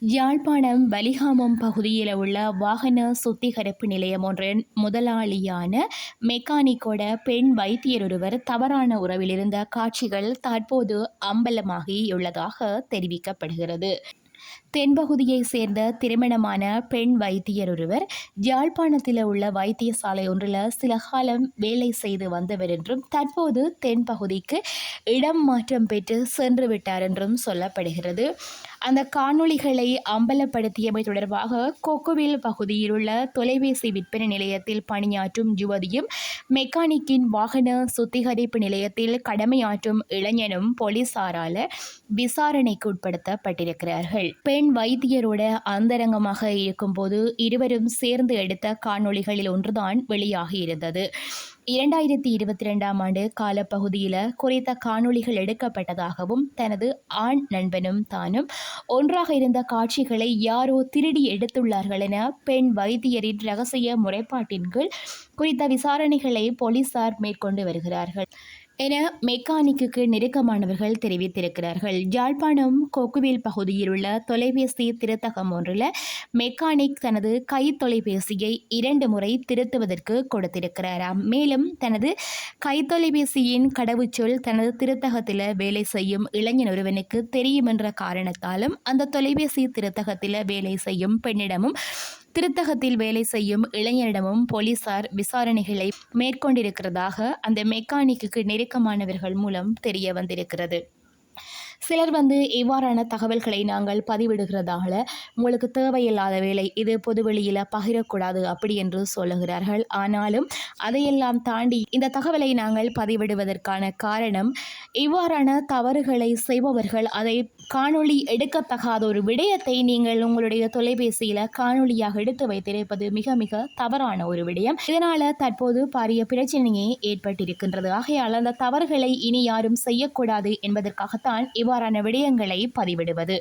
யாழ்ப்பாணம் வலிகாமம் பகுதியில் உள்ள வாகன சுத்திகரிப்பு நிலையம் ஒன்றின் முதலாளியான மெக்கானிக்கோட பெண் வைத்தியர் ஒருவர் தவறான உறவில் இருந்த காட்சிகள் தற்போது அம்பலமாகியுள்ளதாக தெரிவிக்கப்படுகிறது. தென்பகுதியைச் சேர்ந்த திருமணமான பெண் வைத்தியர் ஒருவர் யாழ்ப்பாணத்தில் உள்ள வைத்தியசாலை ஒன்றில் சில காலம் வேலை செய்து வந்தவர் என்றும் தற்போது தென்பகுதிக்கு இடம் மாற்றம் பெற்று சென்று விட்டார் என்றும் சொல்லப்படுகிறது. அந்த காணொளிகளை அம்பலப்படுத்தியமை தொடர்பாக கொக்குவில் பகுதியில் உள்ள தொலைபேசி விற்பனை நிலையத்தில் பணியாற்றும் யுவதியும் மெக்கானிக்கின் வாகன சுத்திகரிப்பு நிலையத்தில் கடமையாற்றும் இளைஞனும் போலீசாரால் விசாரணைக்கு உட்படுத்தப்பட்டிருக்கிறார்கள். பெண் வைத்தியரோட அந்தரங்கமாக இருக்கும்போது இருவரும் சேர்ந்து எடுத்த காணொளிகளில் ஒன்றுதான் வெளியாகியிருந்தது. 2022ஆம் ஆண்டு காலப்பகுதியில் குறித்த காணொளிகள் எடுக்கப்பட்டதாகவும் தனது ஆண் நண்பனும் தானும் ஒன்றாக இருந்த காட்சிகளை யாரோ திருடி எடுத்துள்ளார்கள் என பெண் வைத்தியரின் இரகசிய முறைப்பாட்டின் கீழ் குறித்த விசாரணைகளை போலீசார் மேற்கொண்டு வருகிறார்கள் என மெக்கானிக்கு நெருக்கமானவர்கள் தெரிவித்திருக்கிறார்கள். யாழ்ப்பாணம் கொக்குவில் பகுதியில் உள்ள தொலைபேசி திருத்தகம் ஒன்றில் மெக்கானிக் தனது கை தொலைபேசியை 2 முறை திருத்துவதற்கு கொடுத்திருக்கிறாராம். மேலும் தனது கைத்தொலைபேசியின் கடவுச்சொல் தனது திருத்தகத்தில் வேலை செய்யும் இளைஞன் ஒருவனுக்கு தெரியும் என்ற காரணத்தாலும் அந்த தொலைபேசி திருத்தகத்தில் வேலை செய்யும் பெண்ணிடமும் திருத்தகத்தில் வேலை செய்யும் இளைஞரிடமும் போலீசார் விசாரணைகளை மேற்கொண்டிருக்கிறதாக அந்த மெக்கானிக்கு நெருக்கமானவர்கள் மூலம் தெரிய வந்திருக்கிறது. சிலர் இவ்வாறான தகவல்களை நாங்கள் பதிவிடுகிறதால உங்களுக்கு தேவையில்லாத வேலை, இது பொதுவெளியில் பகிரக்கூடாது அப்படி என்று சொல்லுகிறார்கள். ஆனாலும் அதையெல்லாம் தாண்டி இந்த தகவலை நாங்கள் பதிவிடுவதற்கான காரணம், இவ்வாறான தவறுகளை செய்பவர்கள் அதை காணொளி எடுக்கத்தகாத ஒரு விடயத்தை நீங்கள் உங்களுடைய தொலைபேசியில் காணொளியாக எடுத்து வைத்திருப்பது மிக மிக தவறான ஒரு விடயம். இதனால் தற்போது பாரிய பிரச்சனையே ஏற்பட்டிருக்கின்றது. ஆகையால் அந்த தவறுகளை இனி யாரும் செய்யக்கூடாது என்பதற்காகத்தான் இவ்வாறான விடயங்களை பதிவிடுவது.